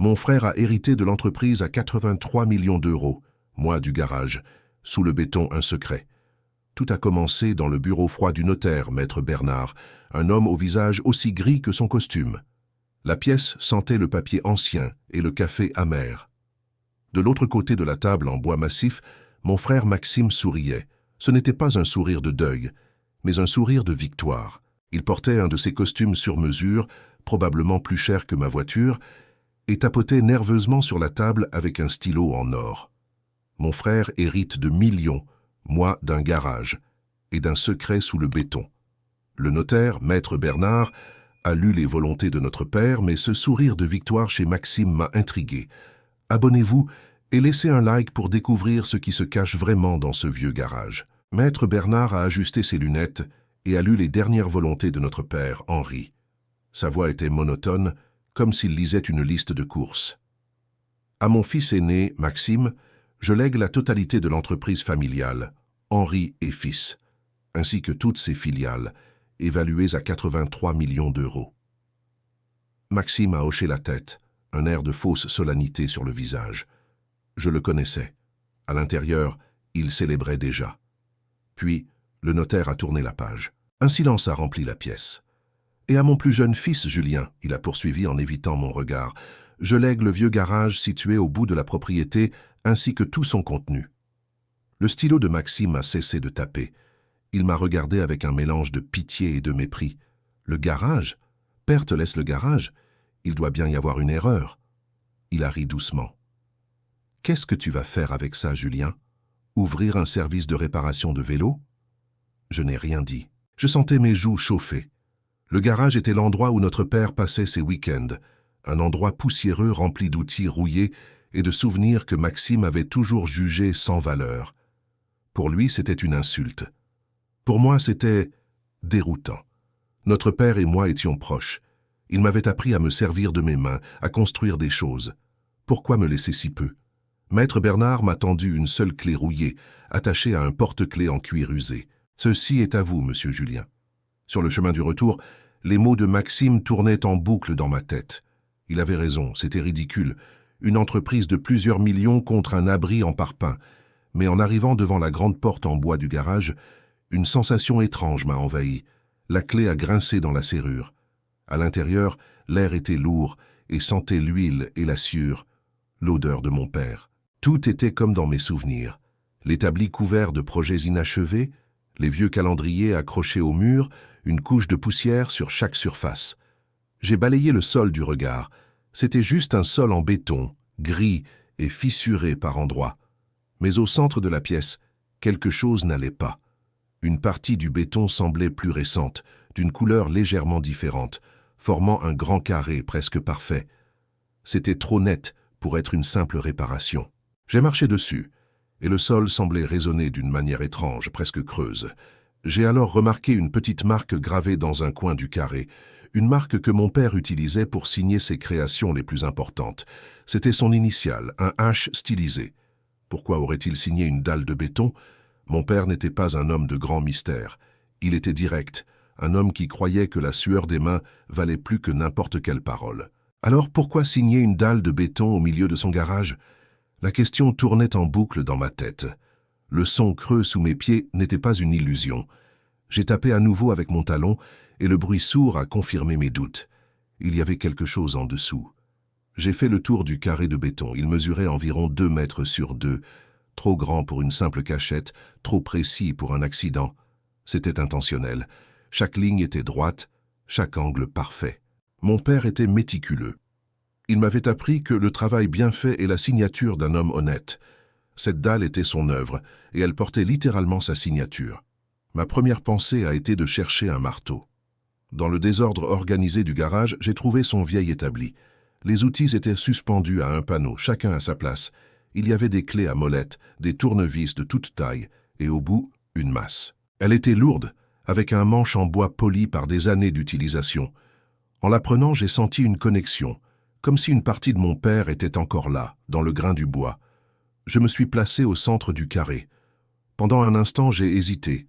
Mon frère a hérité de l'entreprise à 83 millions d'euros, moi du garage, sous le béton un secret. Tout a commencé dans le bureau froid du notaire, maître Bernard, un homme au visage aussi gris que son costume. La pièce sentait le papier ancien et le café amer. De l'autre côté de la table en bois massif, mon frère Maxime souriait. Ce n'était pas un sourire de deuil, mais un sourire de victoire. Il portait un de ses costumes sur mesure, probablement plus cher que ma voiture, et tapotait nerveusement sur la table avec un stylo en or. Mon frère hérite de millions, moi d'un garage, et d'un secret sous le béton. Le notaire, maître Bernard, a lu les volontés de notre père, mais ce sourire de victoire chez Maxime m'a intrigué. Abonnez-vous et laissez un like pour découvrir ce qui se cache vraiment dans ce vieux garage. Maître Bernard a ajusté ses lunettes et a lu les dernières volontés de notre père, Henri. Sa voix était monotone, comme s'il lisait une liste de courses. À mon fils aîné, Maxime, je lègue la totalité de l'entreprise familiale, Henri et fils, ainsi que toutes ses filiales, évaluées à 83 millions d'euros. Maxime a hoché la tête, un air de fausse solennité sur le visage. Je le connaissais. À l'intérieur, il célébrait déjà. Puis, le notaire a tourné la page. Un silence a rempli la pièce. Et à mon plus jeune fils, Julien, il a poursuivi en évitant mon regard, je lègue le vieux garage situé au bout de la propriété, ainsi que tout son contenu. Le stylo de Maxime a cessé de taper. Il m'a regardé avec un mélange de pitié et de mépris. Le garage? Père te laisse le garage? Il doit bien y avoir une erreur. Il a ri doucement. Qu'est-ce que tu vas faire avec ça, Julien? Ouvrir un service de réparation de vélos? Je n'ai rien dit. Je sentais mes joues chauffer. Le garage était l'endroit où notre père passait ses week-ends, un endroit poussiéreux rempli d'outils rouillés et de souvenirs que Maxime avait toujours jugés sans valeur. Pour lui, c'était une insulte. Pour moi, c'était déroutant. Notre père et moi étions proches. Il m'avait appris à me servir de mes mains, à construire des choses. Pourquoi me laisser si peu? Maître Bernard m'a tendu une seule clé rouillée, attachée à un porte-clés en cuir usé. Ceci est à vous, monsieur Julien. Sur le chemin du retour, les mots de Maxime tournaient en boucle dans ma tête. Il avait raison, c'était ridicule. Une entreprise de plusieurs millions contre un abri en parpaing. Mais en arrivant devant la grande porte en bois du garage, une sensation étrange m'a envahi. La clé a grincé dans la serrure. À l'intérieur, l'air était lourd et sentait l'huile et la sciure, l'odeur de mon père. Tout était comme dans mes souvenirs. L'établi couvert de projets inachevés, les vieux calendriers accrochés au mur, une couche de poussière sur chaque surface. J'ai balayé le sol du regard. C'était juste un sol en béton, gris et fissuré par endroits. Mais au centre de la pièce, quelque chose n'allait pas. Une partie du béton semblait plus récente, d'une couleur légèrement différente, formant un grand carré presque parfait. C'était trop net pour être une simple réparation. J'ai marché dessus, et le sol semblait résonner d'une manière étrange, presque creuse. J'ai alors remarqué une petite marque gravée dans un coin du carré, une marque que mon père utilisait pour signer ses créations les plus importantes. C'était son initiale, un H stylisé. Pourquoi aurait-il signé une dalle de béton? Mon père n'était pas un homme de grand mystère. Il était direct, un homme qui croyait que la sueur des mains valait plus que n'importe quelle parole. Alors pourquoi signer une dalle de béton au milieu de son garage? La question tournait en boucle dans ma tête. Le son creux sous mes pieds n'était pas une illusion. J'ai tapé à nouveau avec mon talon et le bruit sourd a confirmé mes doutes. Il y avait quelque chose en dessous. J'ai fait le tour du carré de béton. Il mesurait environ 2 mètres sur 2, trop grand pour une simple cachette, trop précis pour un accident. C'était intentionnel. Chaque ligne était droite, chaque angle parfait. Mon père était méticuleux. Il m'avait appris que le travail bien fait est la signature d'un homme honnête. Cette dalle était son œuvre, et elle portait littéralement sa signature. Ma première pensée a été de chercher un marteau. Dans le désordre organisé du garage, j'ai trouvé son vieil établi. Les outils étaient suspendus à un panneau, chacun à sa place. Il y avait des clés à molette, des tournevis de toute taille, et au bout, une masse. Elle était lourde, avec un manche en bois poli par des années d'utilisation. En la prenant, j'ai senti une connexion, comme si une partie de mon père était encore là, dans le grain du bois. Je me suis placé au centre du carré. Pendant un instant, j'ai hésité.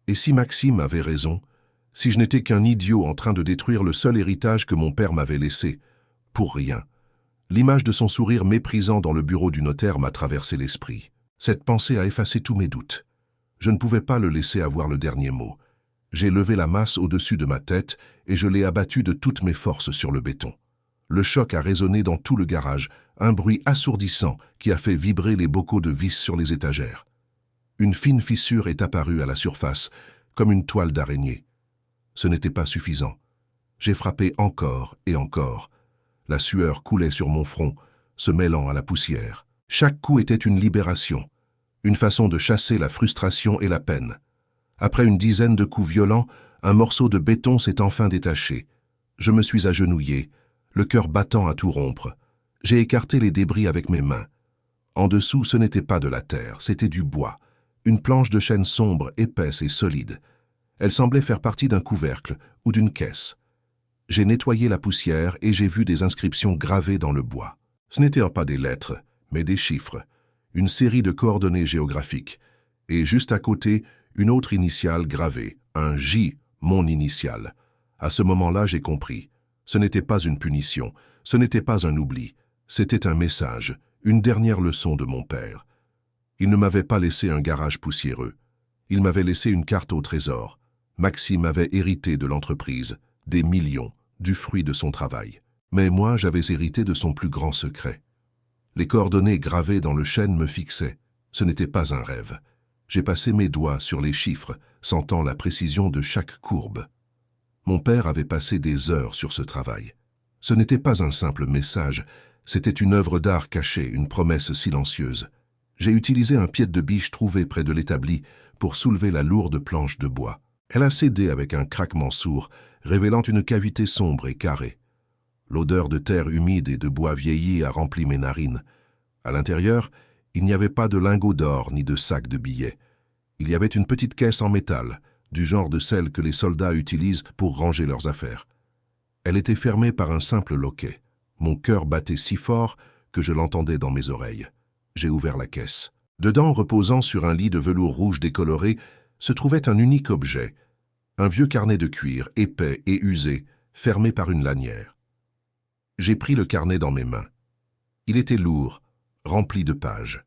Et si Maxime avait raison? Si je n'étais qu'un idiot en train de détruire le seul héritage que mon père m'avait laissé? Pour rien. L'image de son sourire méprisant dans le bureau du notaire m'a traversé l'esprit. Cette pensée a effacé tous mes doutes. Je ne pouvais pas le laisser avoir le dernier mot. J'ai levé la masse au-dessus de ma tête et je l'ai abattu de toutes mes forces sur le béton. Le choc a résonné dans tout le garage, un bruit assourdissant qui a fait vibrer les bocaux de vis sur les étagères. Une fine fissure est apparue à la surface, comme une toile d'araignée. Ce n'était pas suffisant. J'ai frappé encore et encore. La sueur coulait sur mon front, se mêlant à la poussière. Chaque coup était une libération, une façon de chasser la frustration et la peine. Après une dizaine de coups violents, un morceau de béton s'est enfin détaché. Je me suis agenouillé, le cœur battant à tout rompre. J'ai écarté les débris avec mes mains. En dessous, ce n'était pas de la terre, c'était du bois. Une planche de chêne sombre, épaisse et solide. Elle semblait faire partie d'un couvercle ou d'une caisse. J'ai nettoyé la poussière et j'ai vu des inscriptions gravées dans le bois. Ce n'étaient pas des lettres, mais des chiffres, une série de coordonnées géographiques, et juste à côté, une autre initiale gravée, un J, mon initiale. À ce moment-là, j'ai compris. Ce n'était pas une punition, ce n'était pas un oubli, c'était un message, une dernière leçon de mon père. Il ne m'avait pas laissé un garage poussiéreux. Il m'avait laissé une carte au trésor. Maxime avait hérité de l'entreprise, des millions, du fruit de son travail. Mais moi, j'avais hérité de son plus grand secret. Les coordonnées gravées dans le chêne me fixaient. Ce n'était pas un rêve. J'ai passé mes doigts sur les chiffres, sentant la précision de chaque courbe. Mon père avait passé des heures sur ce travail. Ce n'était pas un simple message, c'était une œuvre d'art cachée, une promesse silencieuse. J'ai utilisé un pied de biche trouvé près de l'établi pour soulever la lourde planche de bois. Elle a cédé avec un craquement sourd, révélant une cavité sombre et carrée. L'odeur de terre humide et de bois vieilli a rempli mes narines. À l'intérieur, il n'y avait pas de lingots d'or ni de sacs de billets. Il y avait une petite caisse en métal, du genre de celle que les soldats utilisent pour ranger leurs affaires. Elle était fermée par un simple loquet. Mon cœur battait si fort que je l'entendais dans mes oreilles. J'ai ouvert la caisse. Dedans, reposant sur un lit de velours rouge décoloré, se trouvait un unique objet, un vieux carnet de cuir, épais et usé, fermé par une lanière. J'ai pris le carnet dans mes mains. Il était lourd, rempli de pages.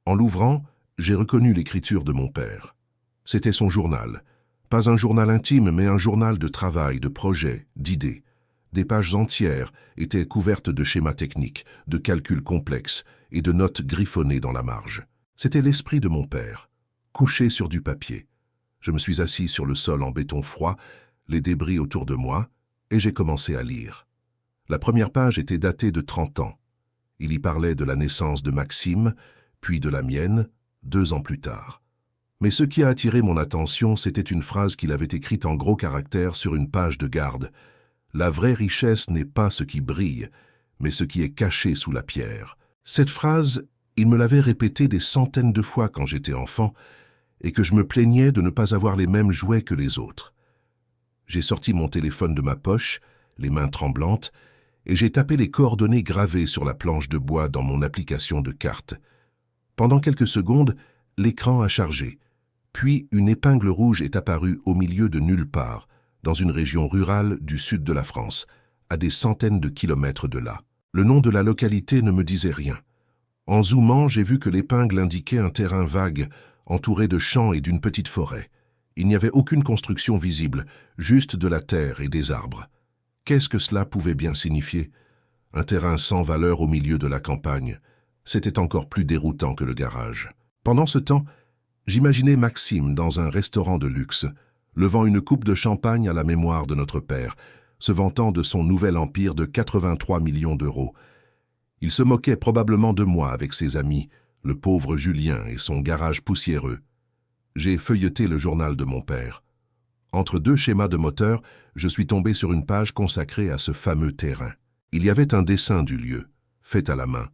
En l'ouvrant, j'ai reconnu l'écriture de mon père. C'était son journal. Pas un journal intime, mais un journal de travail, de projets, d'idées. Des pages entières étaient couvertes de schémas techniques, de calculs complexes et de notes griffonnées dans la marge. C'était l'esprit de mon père, couché sur du papier. Je me suis assis sur le sol en béton froid, les débris autour de moi, et j'ai commencé à lire. La première page était datée de 30 ans. Il y parlait de la naissance de Maxime, puis de la mienne, 2 ans plus tard. Mais ce qui a attiré mon attention, c'était une phrase qu'il avait écrite en gros caractères sur une page de garde. « La vraie richesse n'est pas ce qui brille, mais ce qui est caché sous la pierre. » Cette phrase, il me l'avait répétée des centaines de fois quand j'étais enfant, et que je me plaignais de ne pas avoir les mêmes jouets que les autres. J'ai sorti mon téléphone de ma poche, les mains tremblantes, et j'ai tapé les coordonnées gravées sur la planche de bois dans mon application de carte. Pendant quelques secondes, l'écran a chargé. Puis une épingle rouge est apparue au milieu de nulle part, dans une région rurale du sud de la France, à des centaines de kilomètres de là. Le nom de la localité ne me disait rien. En zoomant, j'ai vu que l'épingle indiquait un terrain vague, entouré de champs et d'une petite forêt. Il n'y avait aucune construction visible, juste de la terre et des arbres. Qu'est-ce que cela pouvait bien signifier? Un terrain sans valeur au milieu de la campagne. C'était encore plus déroutant que le garage. Pendant ce temps, j'imaginais Maxime dans un restaurant de luxe, levant une coupe de champagne à la mémoire de notre père, se vantant de son nouvel empire de 83 millions d'euros. Il se moquait probablement de moi avec ses amis, le pauvre Julien et son garage poussiéreux. J'ai feuilleté le journal de mon père. Entre 2 schémas de moteur, je suis tombé sur une page consacrée à ce fameux terrain. Il y avait un dessin du lieu, fait à la main,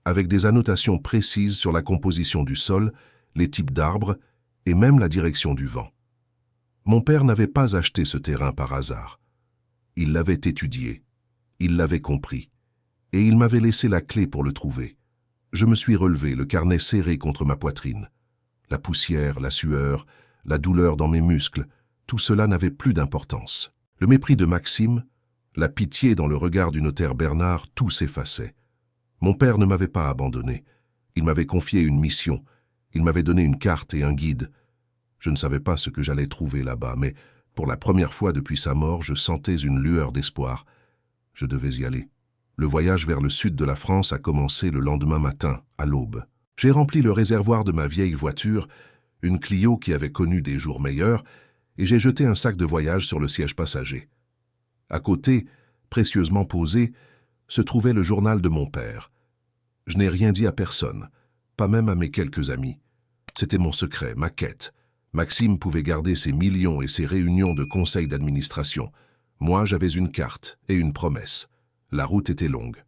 avec des annotations précises sur la composition du sol, les types d'arbres et même la direction du vent. Mon père n'avait pas acheté ce terrain par hasard. Il l'avait étudié, il l'avait compris, et il m'avait laissé la clé pour le trouver. Je me suis relevé, le carnet serré contre ma poitrine. La poussière, la sueur, la douleur dans mes muscles, tout cela n'avait plus d'importance. Le mépris de Maxime, La pitié dans le regard du notaire Bernard, tout s'effaçait. Mon père ne m'avait pas abandonné. Il m'avait confié une mission. Il m'avait donné une carte et un guide. Je ne savais pas ce que j'allais trouver là-bas, mais pour la première fois depuis sa mort, je sentais une lueur d'espoir. Je devais y aller. Le voyage vers le sud de la France a commencé le lendemain matin, à l'aube. J'ai rempli le réservoir de ma vieille voiture, une Clio qui avait connu des jours meilleurs, et j'ai jeté un sac de voyage sur le siège passager. À côté, précieusement posé, se trouvait le journal de mon père. Je n'ai rien dit à personne, pas même à mes quelques amis. C'était mon secret, ma quête. Maxime pouvait garder ses millions et ses réunions de conseil d'administration. Moi, j'avais une carte et une promesse. La route était longue.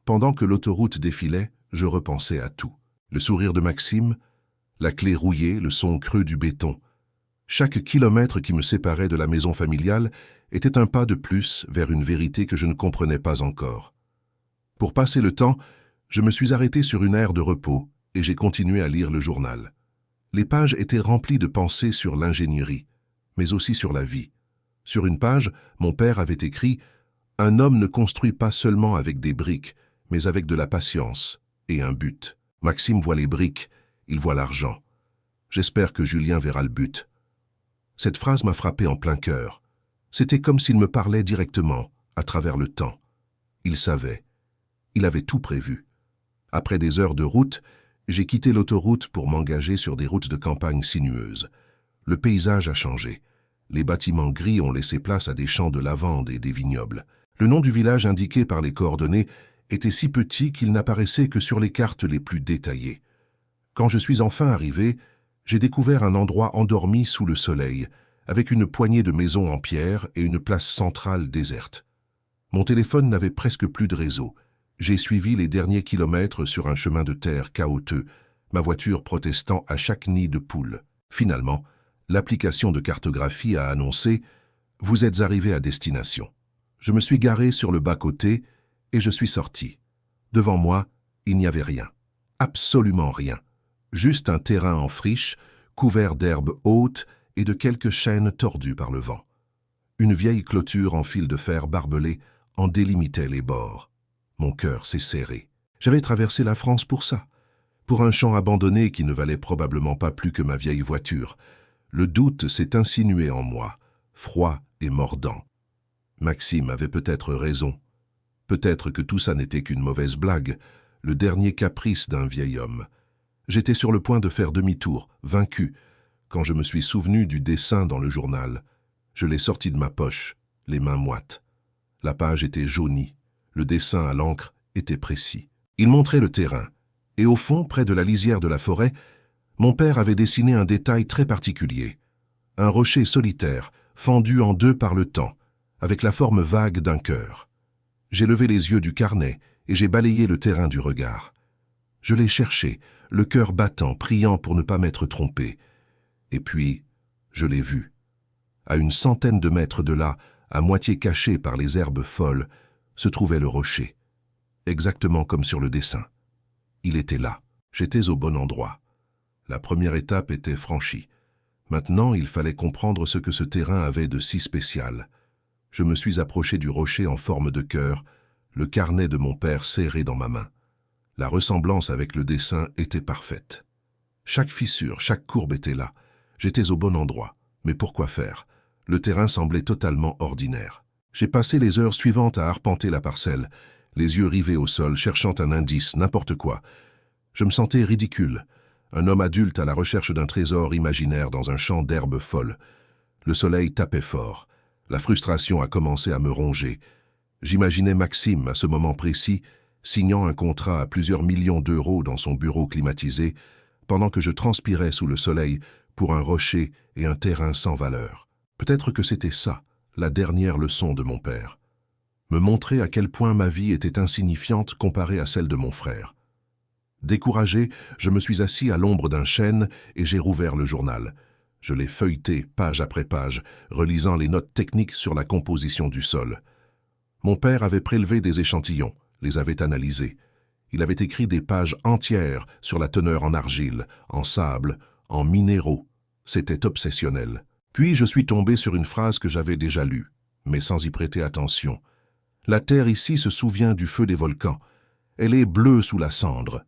Pendant que l'autoroute défilait, je repensais à tout. Le sourire de Maxime, la clé rouillée, le son creux du béton. Chaque kilomètre qui me séparait de la maison familiale était un pas de plus vers une vérité que je ne comprenais pas encore. Pour passer le temps, je me suis arrêté sur une aire de repos et j'ai continué à lire le journal. Les pages étaient remplies de pensées sur l'ingénierie, mais aussi sur la vie. Sur une page, mon père avait écrit « Un homme ne construit pas seulement avec des briques, mais avec de la patience et un but. » Maxime voit les briques, il voit l'argent. J'espère que Julien verra le but. Cette phrase m'a frappé en plein cœur. C'était comme s'il me parlait directement, à travers le temps. Il savait. Il avait tout prévu. Après des heures de route, j'ai quitté l'autoroute pour m'engager sur des routes de campagne sinueuses. Le paysage a changé. Les bâtiments gris ont laissé place à des champs de lavande et des vignobles. Le nom du village indiqué par les coordonnées était si petit qu'il n'apparaissait que sur les cartes les plus détaillées. Quand je suis enfin arrivé, j'ai découvert un endroit endormi sous le soleil, avec une poignée de maisons en pierre et une place centrale déserte. Mon téléphone n'avait presque plus de réseau. J'ai suivi les derniers kilomètres sur un chemin de terre chaotique, ma voiture protestant à chaque nid de poule. Finalement, l'application de cartographie a annoncé « Vous êtes arrivé à destination ». Je me suis garé sur le bas-côté et je suis sorti. Devant moi, il n'y avait rien. Absolument rien. Juste un terrain en friche, couvert d'herbes hautes et de quelques chênes tordus par le vent. Une vieille clôture en fil de fer barbelé en délimitait les bords. Mon cœur s'est serré. J'avais traversé la France pour ça. Pour un champ abandonné qui ne valait probablement pas plus que ma vieille voiture. Le doute s'est insinué en moi, froid et mordant. Maxime avait peut-être raison. Peut-être que tout ça n'était qu'une mauvaise blague, le dernier caprice d'un vieil homme. J'étais sur le point de faire demi-tour, vaincu, quand je me suis souvenu du dessin dans le journal. Je l'ai sorti de ma poche, les mains moites. La page était jaunie, le dessin à l'encre était précis. Il montrait le terrain, et au fond, près de la lisière de la forêt, mon père avait dessiné un détail très particulier. Un rocher solitaire, fendu en deux par le temps, avec la forme vague d'un cœur. J'ai levé les yeux du carnet et j'ai balayé le terrain du regard. Je l'ai cherché, le cœur battant, priant pour ne pas m'être trompé. Et puis, je l'ai vu. À une centaine de mètres de là, à moitié caché par les herbes folles, se trouvait le rocher. Exactement comme sur le dessin. Il était là. J'étais au bon endroit. La première étape était franchie. Maintenant, il fallait comprendre ce que ce terrain avait de si spécial. Je me suis approché du rocher en forme de cœur, le carnet de mon père serré dans ma main. La ressemblance avec le dessin était parfaite. Chaque fissure, chaque courbe était là. J'étais au bon endroit. Mais pourquoi faire? Le terrain semblait totalement ordinaire. J'ai passé les heures suivantes à arpenter la parcelle, les yeux rivés au sol, cherchant un indice, n'importe quoi. Je me sentais ridicule, un homme adulte à la recherche d'un trésor imaginaire dans un champ d'herbes folles. Le soleil tapait fort. La frustration a commencé à me ronger. J'imaginais Maxime, à ce moment précis, signant un contrat à plusieurs millions d'euros dans son bureau climatisé, pendant que je transpirais sous le soleil pour un rocher et un terrain sans valeur. Peut-être que c'était ça, la dernière leçon de mon père. Me montrer à quel point ma vie était insignifiante comparée à celle de mon frère. Découragé, je me suis assis à l'ombre d'un chêne et j'ai rouvert le journal. Je l'ai feuilleté, page après page, relisant les notes techniques sur la composition du sol. Mon père avait prélevé des échantillons, les avait analysés. Il avait écrit des pages entières sur la teneur en argile, en sable, en minéraux. C'était obsessionnel. Puis je suis tombé sur une phrase que j'avais déjà lue, mais sans y prêter attention. La terre ici se souvient du feu des volcans. Elle est bleue sous la cendre.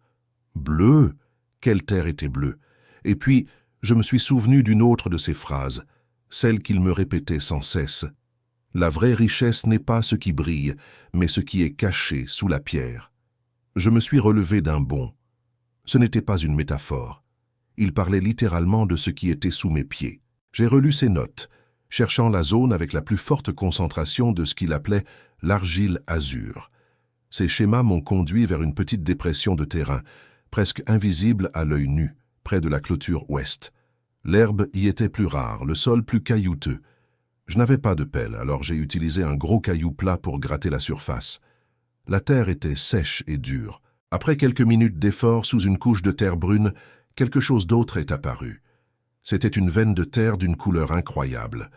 Bleue? Quelle terre était bleue? Et puis, je me suis souvenu d'une autre de ses phrases, celle qu'il me répétait sans cesse. La vraie richesse n'est pas ce qui brille, mais ce qui est caché sous la pierre. Je me suis relevé d'un bond. Ce n'était pas une métaphore. Il parlait littéralement de ce qui était sous mes pieds. J'ai relu ses notes, cherchant la zone avec la plus forte concentration de ce qu'il appelait l'argile azur. Ces schémas m'ont conduit vers une petite dépression de terrain, presque invisible à l'œil nu, près de la clôture ouest. L'herbe y était plus rare, le sol plus caillouteux. Je n'avais pas de pelle, alors j'ai utilisé un gros caillou plat pour gratter la surface. La terre était sèche et dure. Après quelques minutes d'effort sous une couche de terre brune, quelque chose d'autre est apparu. C'était une veine de terre d'une couleur incroyable.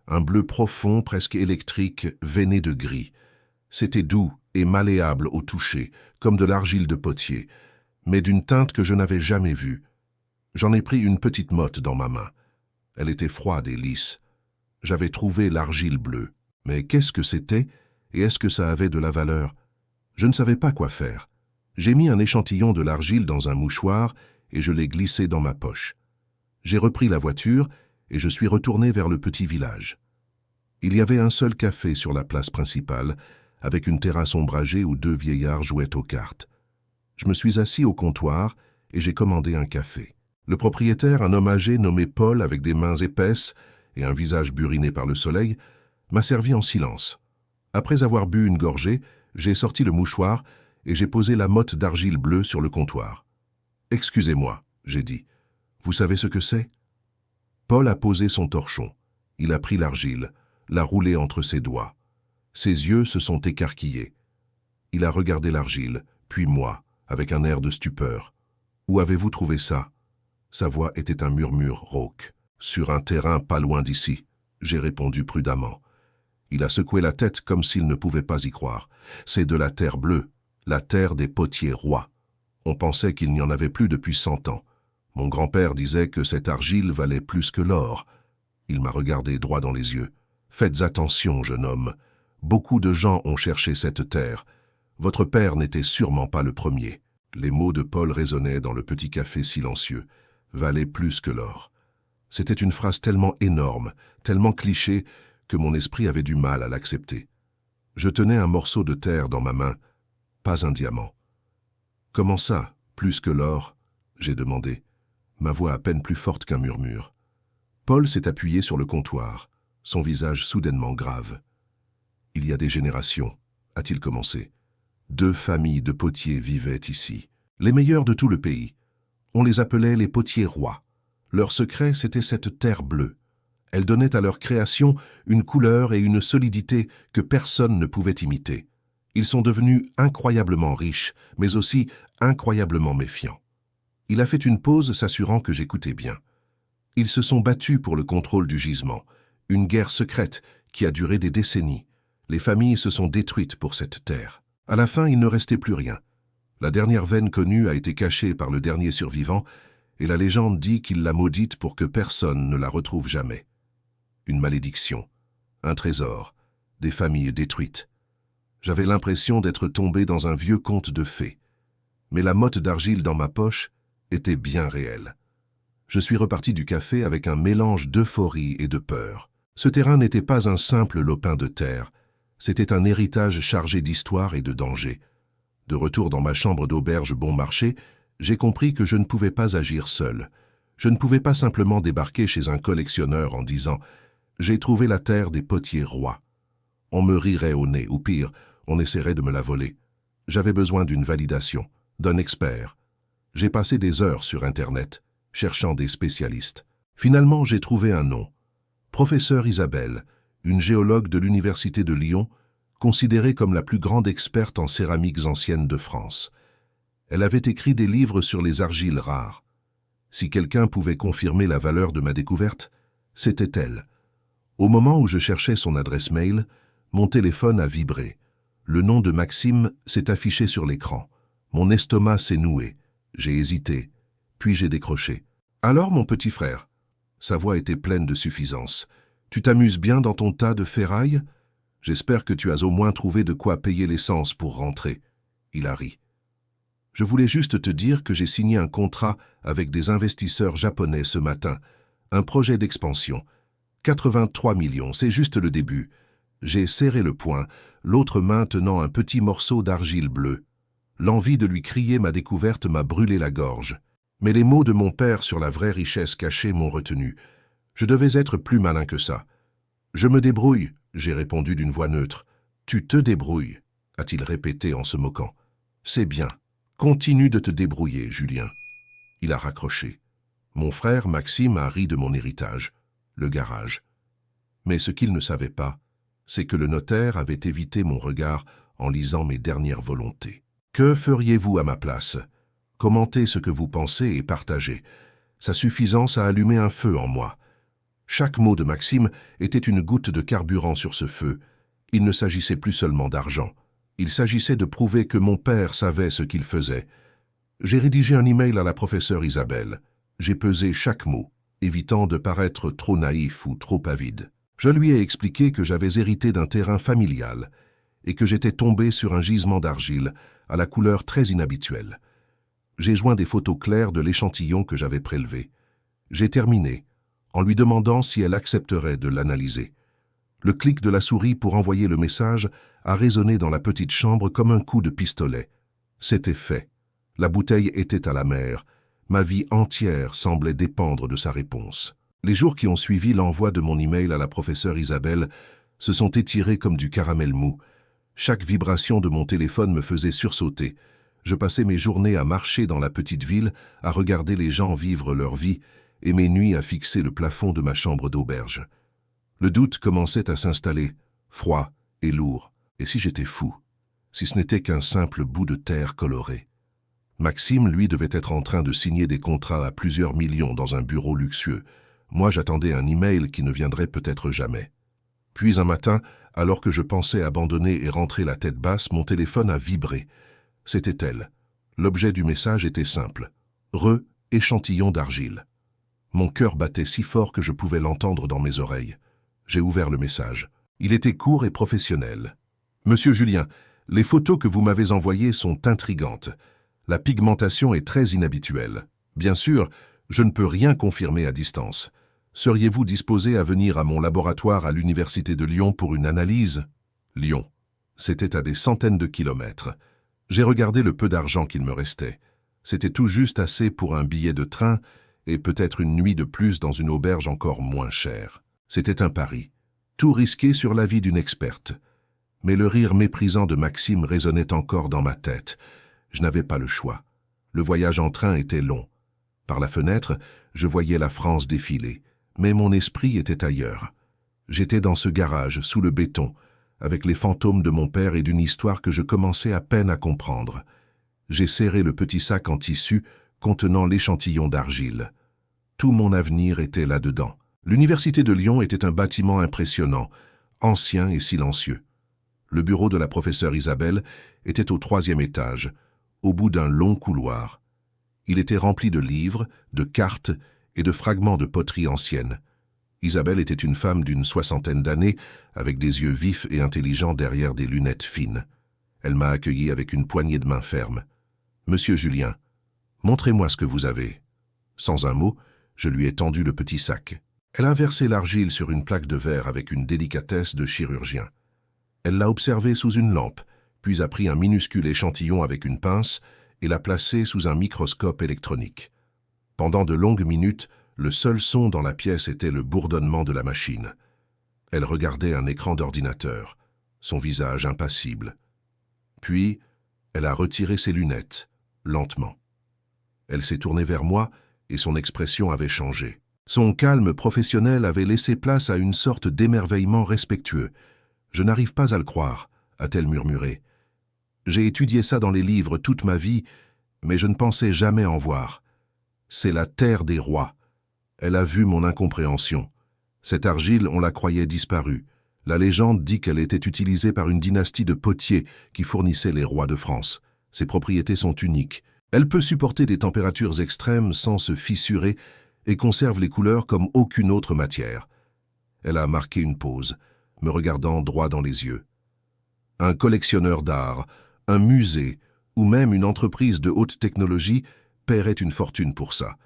Un bleu profond, presque électrique, veiné de gris. C'était doux et malléable au toucher, comme de l'argile de potier, mais d'une teinte que je n'avais jamais vue. J'en ai pris une petite motte dans ma main. Elle était froide et lisse. J'avais trouvé l'argile bleue. Mais qu'est-ce que c'était et est-ce que ça avait de la valeur? Je ne savais pas quoi faire. J'ai mis un échantillon de l'argile dans un mouchoir et je l'ai glissé dans ma poche. J'ai repris la voiture et je suis retourné vers le petit village. Il y avait un seul café sur la place principale, avec une terrasse ombragée où 2 vieillards jouaient aux cartes. Je me suis assis au comptoir et j'ai commandé un café. Le propriétaire, un homme âgé nommé Paul avec des mains épaisses et un visage buriné par le soleil, m'a servi en silence. Après avoir bu une gorgée, j'ai sorti le mouchoir et j'ai posé la motte d'argile bleue sur le comptoir. « Excusez-moi », j'ai dit. « Vous savez ce que c'est » Paul a posé son torchon. Il a pris l'argile, l'a roulée entre ses doigts. Ses yeux se sont écarquillés. Il a regardé l'argile, puis moi, avec un air de stupeur. « Où avez-vous trouvé ça ?» Sa voix était un murmure rauque. « Sur un terrain pas loin d'ici », j'ai répondu prudemment. Il a secoué la tête comme s'il ne pouvait pas y croire. « C'est de la terre bleue, la terre des potiers rois. On pensait qu'il n'y en avait plus depuis 100 ans. Mon grand-père disait que cette argile valait plus que l'or. » Il m'a regardé droit dans les yeux. « Faites attention, jeune homme. Beaucoup de gens ont cherché cette terre. Votre père n'était sûrement pas le premier. » Les mots de Paul résonnaient dans le petit café silencieux. « Valait plus que l'or. » C'était une phrase tellement énorme, tellement cliché, que mon esprit avait du mal à l'accepter. Je tenais un morceau de terre dans ma main, pas un diamant. « Comment ça, plus que l'or ?» j'ai demandé, ma voix à peine plus forte qu'un murmure. Paul s'est appuyé sur le comptoir, son visage soudainement grave. « Il y a des générations, » a-t-il commencé. 2 familles de potiers vivaient ici, les meilleurs de tout le pays. On les appelait les potiers rois. Leur secret, c'était cette terre bleue. Elle donnait à leur création une couleur et une solidité que personne ne pouvait imiter. Ils sont devenus incroyablement riches, mais aussi incroyablement méfiants. Il a fait une pause, s'assurant que j'écoutais bien. Ils se sont battus pour le contrôle du gisement, une guerre secrète qui a duré des décennies. Les familles se sont détruites pour cette terre. À la fin, il ne restait plus rien. La dernière veine connue a été cachée par le dernier survivant, et la légende dit qu'il l'a maudite pour que personne ne la retrouve jamais. Une malédiction, un trésor, des familles détruites. J'avais l'impression d'être tombé dans un vieux conte de fées. Mais la motte d'argile dans ma poche était bien réelle. Je suis reparti du café avec un mélange d'euphorie et de peur. Ce terrain n'était pas un simple lopin de terre, c'était un héritage chargé d'histoire et de danger. De retour dans ma chambre d'auberge bon marché, j'ai compris que je ne pouvais pas agir seul. Je ne pouvais pas simplement débarquer chez un collectionneur en disant « J'ai trouvé la terre des potiers rois ». On me rirait au nez, ou pire, on essaierait de me la voler. J'avais besoin d'une validation, d'un expert. J'ai passé des heures sur Internet, cherchant des spécialistes. Finalement, j'ai trouvé un nom. Professeur Isabelle, une géologue de l'Université de Lyon, considérée comme la plus grande experte en céramiques anciennes de France. Elle avait écrit des livres sur les argiles rares. Si quelqu'un pouvait confirmer la valeur de ma découverte, c'était elle. Au moment où je cherchais son adresse mail, mon téléphone a vibré. Le nom de Maxime s'est affiché sur l'écran. Mon estomac s'est noué. J'ai hésité, puis j'ai décroché. « Alors, mon petit frère ?» Sa voix était pleine de suffisance. « Tu t'amuses bien dans ton tas de ferraille ?» J'espère que tu as au moins trouvé de quoi payer l'essence pour rentrer. » Il a ri. « Je voulais juste te dire que j'ai signé un contrat avec des investisseurs japonais ce matin. Un projet d'expansion. 83 millions, c'est juste le début. » J'ai serré le poing, l'autre main tenant un petit morceau d'argile bleue. L'envie de lui crier ma découverte m'a brûlé la gorge. Mais les mots de mon père sur la vraie richesse cachée m'ont retenu. Je devais être plus malin que ça. « Je me débrouille », j'ai répondu d'une voix neutre. « Tu te débrouilles », a-t-il répété en se moquant. « C'est bien. Continue de te débrouiller, Julien. » Il a raccroché. Mon frère Maxime a ri de mon héritage, le garage. Mais ce qu'il ne savait pas, c'est que le notaire avait évité mon regard en lisant mes dernières volontés. Que feriez-vous à ma place? Commentez ce que vous pensez et partagez. Sa suffisance a allumé un feu en moi. Chaque mot de Maxime était une goutte de carburant sur ce feu. Il ne s'agissait plus seulement d'argent. Il s'agissait de prouver que mon père savait ce qu'il faisait. J'ai rédigé un email à la professeure Isabelle. J'ai pesé chaque mot, évitant de paraître trop naïf ou trop avide. Je lui ai expliqué que j'avais hérité d'un terrain familial et que j'étais tombé sur un gisement d'argile à la couleur très inhabituelle. J'ai joint des photos claires de l'échantillon que j'avais prélevé. J'ai terminé en lui demandant si elle accepterait de l'analyser. Le clic de la souris pour envoyer le message a résonné dans la petite chambre comme un coup de pistolet. C'était fait. La bouteille était à la mer. Ma vie entière semblait dépendre de sa réponse. Les jours qui ont suivi l'envoi de mon email à la professeure Isabelle se sont étirés comme du caramel mou. Chaque vibration de mon téléphone me faisait sursauter. Je passais mes journées à marcher dans la petite ville, à regarder les gens vivre leur vie, et mes nuits à fixer le plafond de ma chambre d'auberge. Le doute commençait à s'installer, froid et lourd. Et si j'étais fou? Si ce n'était qu'un simple bout de terre coloré? Maxime, lui, devait être en train de signer des contrats à plusieurs millions dans un bureau luxueux. Moi, j'attendais un email qui ne viendrait peut-être jamais. Puis un matin, alors que je pensais abandonner et rentrer la tête basse, mon téléphone a vibré. C'était elle. L'objet du message était simple. Échantillon d'argile. Mon cœur battait si fort que je pouvais l'entendre dans mes oreilles. J'ai ouvert le message. Il était court et professionnel. « Monsieur Julien, les photos que vous m'avez envoyées sont intrigantes. La pigmentation est très inhabituelle. Bien sûr, je ne peux rien confirmer à distance. Seriez-vous disposé à venir à mon laboratoire à l'Université de Lyon pour une analyse ?» Lyon. C'était à des centaines de kilomètres. J'ai regardé le peu d'argent qu'il me restait. C'était tout juste assez pour un billet de train et peut-être une nuit de plus dans une auberge encore moins chère. C'était un pari. Tout risqué sur la vie d'une experte. Mais le rire méprisant de Maxime résonnait encore dans ma tête. Je n'avais pas le choix. Le voyage en train était long. Par la fenêtre, je voyais la France défiler. Mais mon esprit était ailleurs. J'étais dans ce garage, sous le béton, avec les fantômes de mon père et d'une histoire que je commençais à peine à comprendre. J'ai serré le petit sac en tissu contenant l'échantillon d'argile. Tout mon avenir était là-dedans. L'Université de Lyon était un bâtiment impressionnant, ancien et silencieux. Le bureau de la professeure Isabelle était au 3e étage, au bout d'un long couloir. Il était rempli de livres, de cartes et de fragments de poterie ancienne. Isabelle était une femme d'une 60aine d'années, avec des yeux vifs et intelligents derrière des lunettes fines. Elle m'a accueilli avec une poignée de main ferme. « Monsieur Julien, montrez-moi ce que vous avez. » Sans un mot, je lui ai tendu le petit sac. Elle a versé l'argile sur une plaque de verre avec une délicatesse de chirurgien. Elle l'a observé sous une lampe, puis a pris un minuscule échantillon avec une pince et l'a placé sous un microscope électronique. Pendant de longues minutes, le seul son dans la pièce était le bourdonnement de la machine. Elle regardait un écran d'ordinateur, son visage impassible. Puis, elle a retiré ses lunettes, lentement. Elle s'est tournée vers moi et son expression avait changé. Son calme professionnel avait laissé place à une sorte d'émerveillement respectueux. « Je n'arrive pas à le croire », a-t-elle murmuré. « J'ai étudié ça dans les livres toute ma vie, mais je ne pensais jamais en voir. C'est la terre des rois. » Elle a vu mon incompréhension. Cette argile, on la croyait disparue. La légende dit qu'elle était utilisée par une dynastie de potiers qui fournissait les rois de France. Ses propriétés sont uniques. Elle peut supporter des températures extrêmes sans se fissurer et conserve les couleurs comme aucune autre matière. Elle a marqué une pause. me regardant droit dans les yeux. Un collectionneur d'art, un musée ou même une entreprise de haute technologie paierait une fortune pour ça.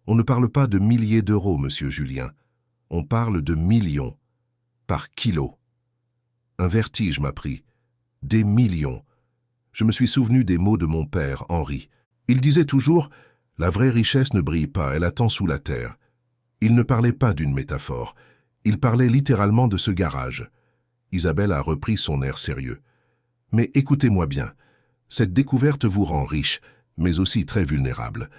On ne parle pas de milliers d'euros, monsieur Julien. On parle de millions, par kilo. Un vertige m'a pris. Des millions. Je me suis souvenu des mots de mon père, Henri. Il disait toujours « La vraie richesse ne brille pas, elle attend sous la terre ». Il ne parlait pas d'une métaphore. Il parlait littéralement de ce garage. Isabelle a repris son air sérieux. « Mais écoutez-moi bien, cette découverte vous rend riche, mais aussi très vulnérable.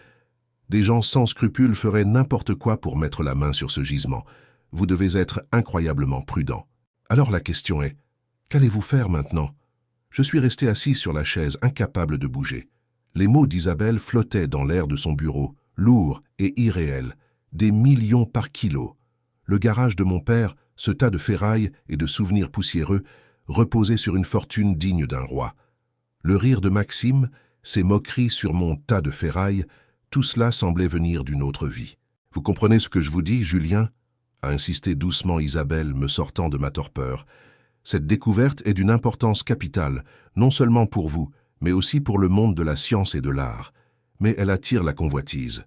Des gens sans scrupules feraient n'importe quoi pour mettre la main sur ce gisement. Vous devez être incroyablement prudent. Alors la question est, qu'allez-vous faire maintenant ? Je suis resté assis sur la chaise, incapable de bouger. Les mots d'Isabelle flottaient dans l'air de son bureau, lourds et irréels, des millions par kilo. Le garage de mon père, ce tas de ferrailles et de souvenirs poussiéreux, reposait sur une fortune digne d'un roi. Le rire de Maxime, ses moqueries sur mon tas de ferrailles, tout cela semblait venir d'une autre vie. « Vous comprenez ce que je vous dis, Julien ?» a insisté doucement Isabelle, me sortant de ma torpeur. « Cette découverte est d'une importance capitale, non seulement pour vous, mais aussi pour le monde de la science et de l'art. Mais elle attire la convoitise.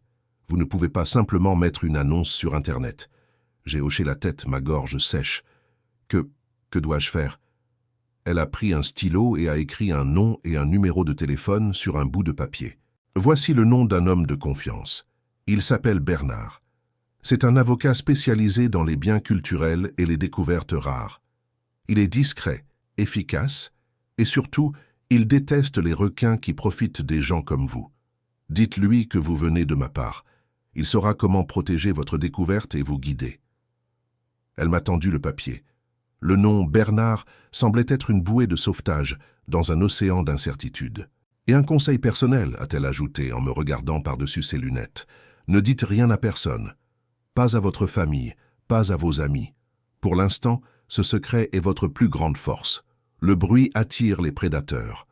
Vous ne pouvez pas simplement mettre une annonce sur Internet. » J'ai hoché la tête, ma gorge sèche. « Que dois-je faire ?» Elle a pris un stylo et a écrit un nom et un numéro de téléphone sur un bout de papier. Voici le nom d'un homme de confiance. Il s'appelle Bernard. C'est un avocat spécialisé dans les biens culturels et les découvertes rares. Il est discret, efficace, et surtout, il déteste les requins qui profitent des gens comme vous. Dites-lui que vous venez de ma part. Il saura comment protéger votre découverte et vous guider. Elle m'a tendu le papier. Le nom Bernard semblait être une bouée de sauvetage dans un océan d'incertitude. Et un conseil personnel, a-t-elle ajouté en me regardant par-dessus ses lunettes. Ne dites rien à personne. Pas à votre famille, pas à vos amis. Pour l'instant, ce secret est votre plus grande force. Le bruit attire les prédateurs.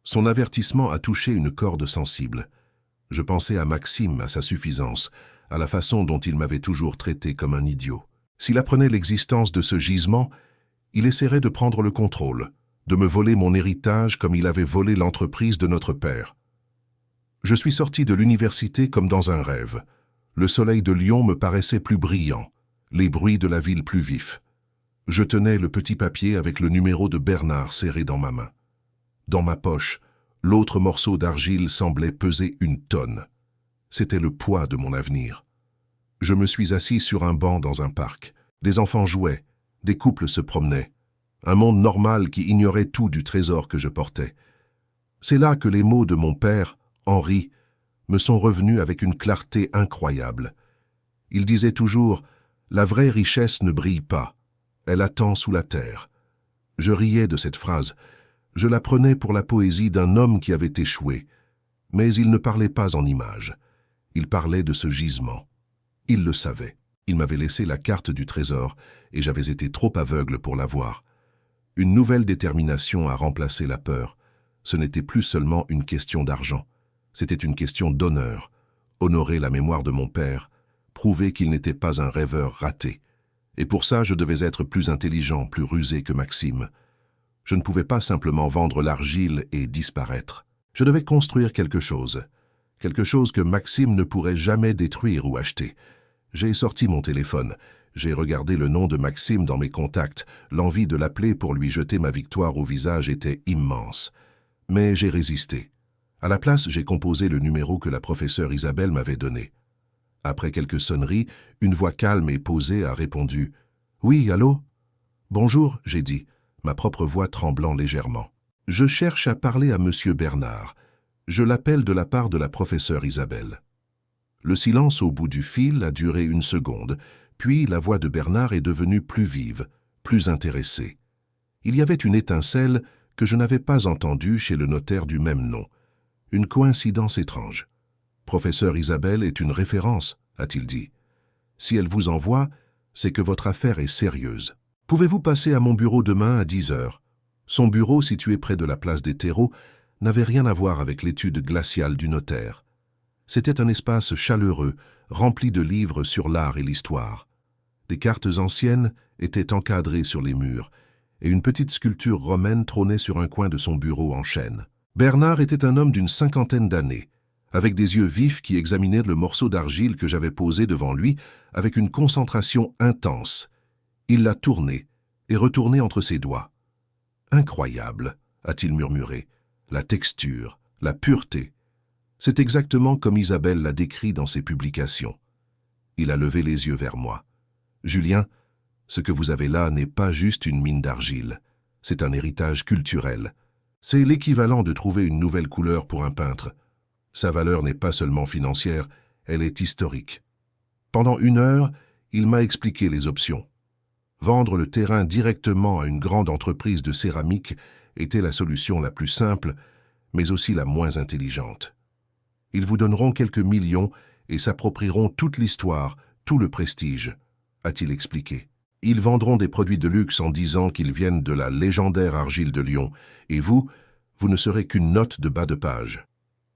Son avertissement a touché une corde sensible. Je pensais à Maxime, à sa suffisance, à la façon dont il m'avait toujours traité comme un idiot. S'il apprenait l'existence de ce gisement, il essaierait de prendre le contrôle, de me voler mon héritage comme il avait volé l'entreprise de notre père. Je suis sorti de l'université comme dans un rêve. Le soleil de Lyon me paraissait plus brillant, les bruits de la ville plus vifs. Je tenais le petit papier avec le numéro de Bernard serré dans ma main. Dans ma poche, l'autre morceau d'argile semblait peser une tonne. C'était le poids de mon avenir. Je me suis assis sur un banc dans un parc. Des enfants jouaient, des couples se promenaient. Un monde normal qui ignorait tout du trésor que je portais. C'est là que les mots de mon père, Henri, me sont revenus avec une clarté incroyable. Il disait toujours « La vraie richesse ne brille pas, elle attend sous la terre ». Je riais de cette phrase. Je la prenais pour la poésie d'un homme qui avait échoué. Mais il ne parlait pas en images. Il parlait de ce gisement. Il le savait. Il m'avait laissé la carte du trésor et j'avais été trop aveugle pour la voir. Une nouvelle détermination a remplacé la peur. Ce n'était plus seulement une question d'argent. C'était une question d'honneur. Honorer la mémoire de mon père, prouver qu'il n'était pas un rêveur raté. Et pour ça, je devais être plus intelligent, plus rusé que Maxime. Je ne pouvais pas simplement vendre l'argile et disparaître. Je devais construire quelque chose que Maxime ne pourrait jamais détruire ou acheter. J'ai sorti mon téléphone. J'ai regardé le nom de Maxime dans mes contacts. L'envie de l'appeler pour lui jeter ma victoire au visage était immense. Mais j'ai résisté. À la place, j'ai composé le numéro que la professeure Isabelle m'avait donné. Après quelques sonneries, une voix calme et posée a répondu « Oui, allô ?»« Bonjour », j'ai dit, ma propre voix tremblant légèrement. « Je cherche à parler à Monsieur Bernard. Je l'appelle de la part de la professeure Isabelle. » Le silence au bout du fil a duré une seconde, puis la voix de Bernard est devenue plus vive, plus intéressée. Il y avait une étincelle que je n'avais pas entendue chez le notaire du même nom. Une coïncidence étrange. « Professeur Isabelle est une référence », a-t-il dit. « Si elle vous envoie, c'est que votre affaire est sérieuse. Pouvez-vous passer à mon bureau demain à 10 heures ?» Son bureau, situé près de la place des terreaux, n'avait rien à voir avec l'étude glaciale du notaire. C'était un espace chaleureux, rempli de livres sur l'art et l'histoire. Des cartes anciennes étaient encadrées sur les murs, et une petite sculpture romaine trônait sur un coin de son bureau en chêne. Bernard était un homme d'une 50aine d'années, avec des yeux vifs qui examinaient le morceau d'argile que j'avais posé devant lui avec une concentration intense. Il l'a tourné et retourné entre ses doigts. « Incroyable !» a-t-il murmuré. « La texture, la pureté. C'est exactement comme Isabelle l'a décrit dans ses publications. » Il a levé les yeux vers moi. « Julien, ce que vous avez là n'est pas juste une mine d'argile. C'est un héritage culturel. C'est l'équivalent de trouver une nouvelle couleur pour un peintre. Sa valeur n'est pas seulement financière, elle est historique. » Pendant 1 heure, il m'a expliqué les options. Vendre le terrain directement à une grande entreprise de céramique était la solution la plus simple, mais aussi la moins intelligente. Ils vous donneront quelques millions et s'approprieront toute l'histoire, tout le prestige, a-t-il expliqué. Ils vendront des produits de luxe en disant qu'ils viennent de la légendaire argile de Lyon, et vous ne serez qu'une note de bas de page.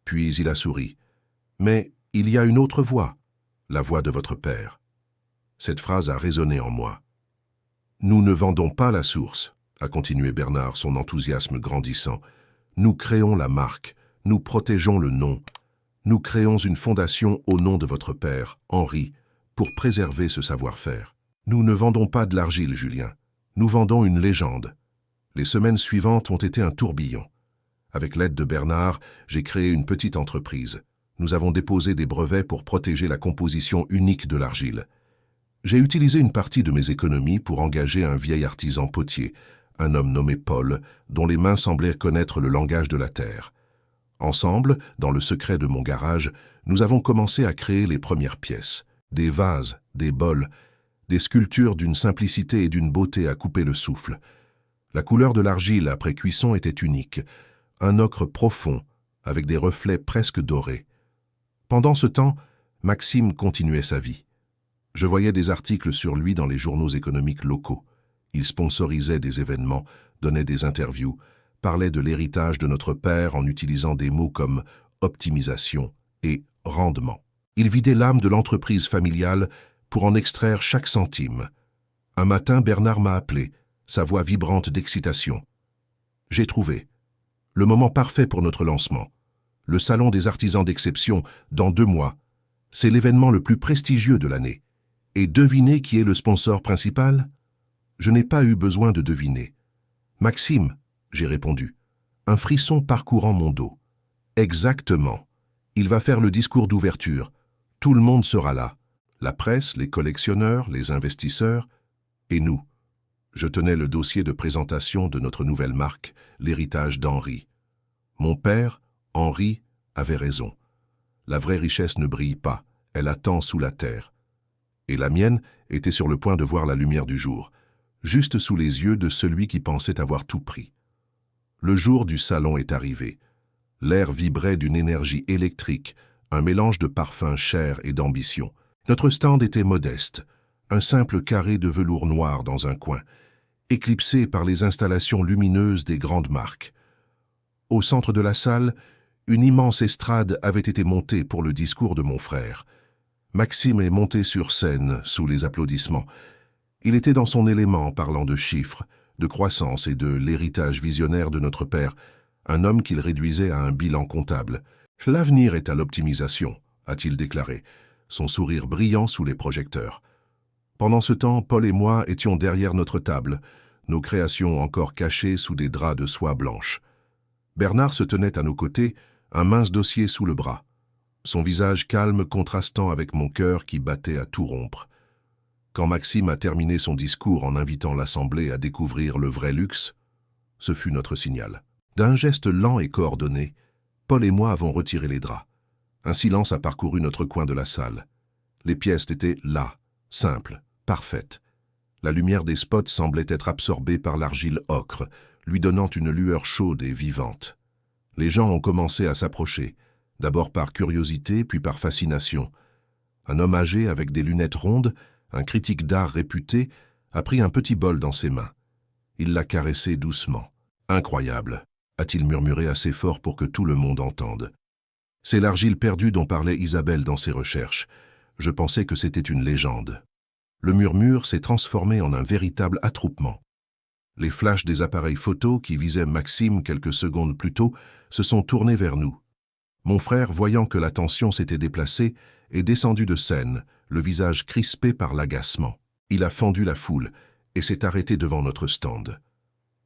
Puis il a souri. Mais il y a une autre voie, la voie de votre père. Cette phrase a résonné en moi. Nous ne vendons pas la source, a continué Bernard, son enthousiasme grandissant. Nous créons la marque, nous protégeons le nom. Nous créons une fondation au nom de votre père, Henri, pour préserver ce savoir-faire. Nous ne vendons pas de l'argile, Julien. Nous vendons une légende. Les semaines suivantes ont été un tourbillon. Avec l'aide de Bernard, j'ai créé une petite entreprise. Nous avons déposé des brevets pour protéger la composition unique de l'argile. J'ai utilisé une partie de mes économies pour engager un vieil artisan potier, un homme nommé Paul, dont les mains semblaient connaître le langage de la terre. Ensemble, dans le secret de mon garage, nous avons commencé à créer les premières pièces. Des vases, des bols, des sculptures d'une simplicité et d'une beauté à couper le souffle. La couleur de l'argile après cuisson était unique, un ocre profond, avec des reflets presque dorés. Pendant ce temps, Maxime continuait sa vie. Je voyais des articles sur lui dans les journaux économiques locaux. Il sponsorisait des événements, donnait des interviews, parlait de l'héritage de notre père en utilisant des mots comme optimisation et rendement. Il vidait l'âme de l'entreprise familiale pour en extraire chaque centime. Un matin, Bernard m'a appelé, sa voix vibrante d'excitation. J'ai trouvé le moment parfait pour notre lancement. Le Salon des artisans d'exception, dans 2 mois. C'est l'événement le plus prestigieux de l'année. Et devinez qui est le sponsor principal? Je n'ai pas eu besoin de deviner. Maxime, j'ai répondu. Un frisson parcourant mon dos. Exactement. Il va faire le discours d'ouverture. Tout le monde sera là. La presse, les collectionneurs, les investisseurs et nous. Je tenais le dossier de présentation de notre nouvelle marque, l'héritage d'Henri. Mon père, Henri, avait raison. La vraie richesse ne brille pas, elle attend sous la terre. Et la mienne était sur le point de voir la lumière du jour, juste sous les yeux de celui qui pensait avoir tout pris. Le jour du salon est arrivé. L'air vibrait d'une énergie électrique, un mélange de parfums chers et d'ambition. Notre stand était modeste, un simple carré de velours noir dans un coin, éclipsé par les installations lumineuses des grandes marques. Au centre de la salle, une immense estrade avait été montée pour le discours de mon frère. Maxime est monté sur scène sous les applaudissements. Il était dans son élément, parlant de chiffres, de croissance et de l'héritage visionnaire de notre père, un homme qu'il réduisait à un bilan comptable. « L'avenir est à l'optimisation », a-t-il déclaré, son sourire brillant sous les projecteurs. Pendant ce temps, Paul et moi étions derrière notre table, nos créations encore cachées sous des draps de soie blanche. Bernard se tenait à nos côtés, un mince dossier sous le bras. Son visage calme contrastant avec mon cœur qui battait à tout rompre. Quand Maxime a terminé son discours en invitant l'Assemblée à découvrir le vrai luxe, ce fut notre signal. D'un geste lent et coordonné, Paul et moi avons retiré les draps. Un silence a parcouru notre coin de la salle. Les pièces étaient là, simples, parfaites. La lumière des spots semblait être absorbée par l'argile ocre, lui donnant une lueur chaude et vivante. Les gens ont commencé à s'approcher, d'abord par curiosité, puis par fascination. Un homme âgé avec des lunettes rondes, un critique d'art réputé, a pris un petit bol dans ses mains. Il l'a caressé doucement. « Incroyable !» a-t-il murmuré assez fort pour que tout le monde entende. C'est l'argile perdue dont parlait Isabelle dans ses recherches. Je pensais que c'était une légende. Le murmure s'est transformé en un véritable attroupement. Les flashs des appareils photo qui visaient Maxime quelques secondes plus tôt se sont tournés vers nous. Mon frère, voyant que l'attention s'était déplacée, est descendu de scène, le visage crispé par l'agacement. Il a fendu la foule et s'est arrêté devant notre stand.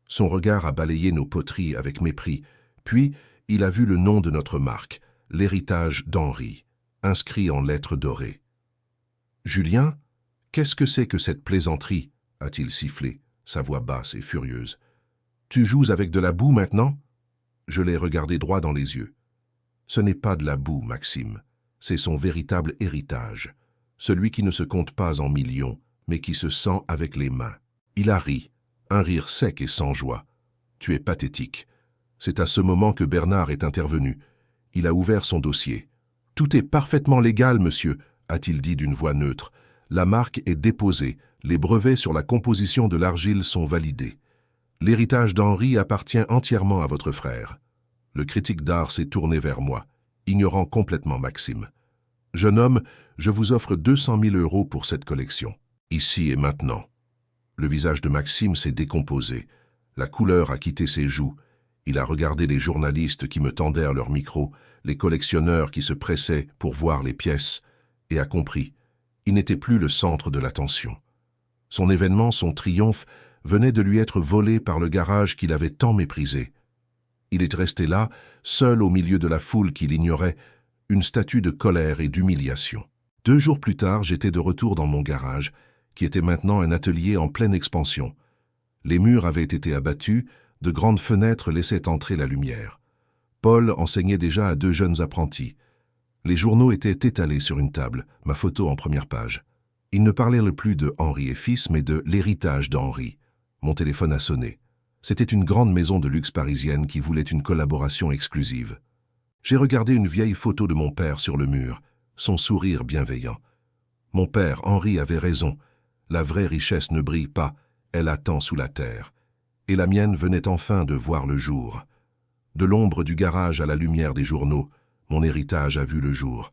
Son regard a balayé nos poteries avec mépris, puis il a vu le nom de notre marque, l'héritage d'Henri, inscrit en lettres dorées. « Julien, qu'est-ce que c'est que cette plaisanterie ?» a-t-il sifflé, sa voix basse et furieuse. « Tu joues avec de la boue maintenant ?» Je l'ai regardé droit dans les yeux. « Ce n'est pas de la boue, Maxime, c'est son véritable héritage, celui qui ne se compte pas en millions, mais qui se sent avec les mains. » Il a ri, un rire sec et sans joie. « Tu es pathétique. » C'est à ce moment que Bernard est intervenu. Il a ouvert son dossier. « Tout est parfaitement légal, monsieur », a-t-il dit d'une voix neutre. « La marque est déposée, les brevets sur la composition de l'argile sont validés. L'héritage d'Henri appartient entièrement à votre frère. » Le critique d'art s'est tourné vers moi, ignorant complètement Maxime. « Jeune homme, je vous offre 200 000 € pour cette collection, ici et maintenant. » Le visage de Maxime s'est décomposé. La couleur a quitté ses joues. Il a regardé les journalistes qui me tendèrent leur micro, les collectionneurs qui se pressaient pour voir les pièces, et a compris. Il n'était plus le centre de l'attention. Son événement, son triomphe, venait de lui être volé par le garage qu'il avait tant méprisé. Il est resté là, seul au milieu de la foule qui l'ignorait, une statue de colère et d'humiliation. 2 jours plus tard, j'étais de retour dans mon garage, qui était maintenant un atelier en pleine expansion. Les murs avaient été abattus, de grandes fenêtres laissaient entrer la lumière. Paul enseignait déjà à 2 jeunes apprentis. Les journaux étaient étalés sur une table, ma photo en première page. Ils ne parlaient plus de Henri et fils, mais de l'héritage d'Henri. Mon téléphone a sonné. C'était une grande maison de luxe parisienne qui voulait une collaboration exclusive. J'ai regardé une vieille photo de mon père sur le mur, son sourire bienveillant. Mon père, Henri, avait raison. La vraie richesse ne brille pas, elle attend sous la terre. Et la mienne venait enfin de voir le jour. De l'ombre du garage à la lumière des journaux, mon héritage a vu le jour.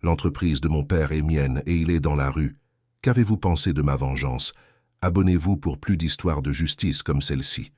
L'entreprise de mon père est mienne et il est dans la rue. Qu'avez-vous pensé de ma vengeance ? Abonnez-vous pour plus d'histoires de justice comme celle-ci.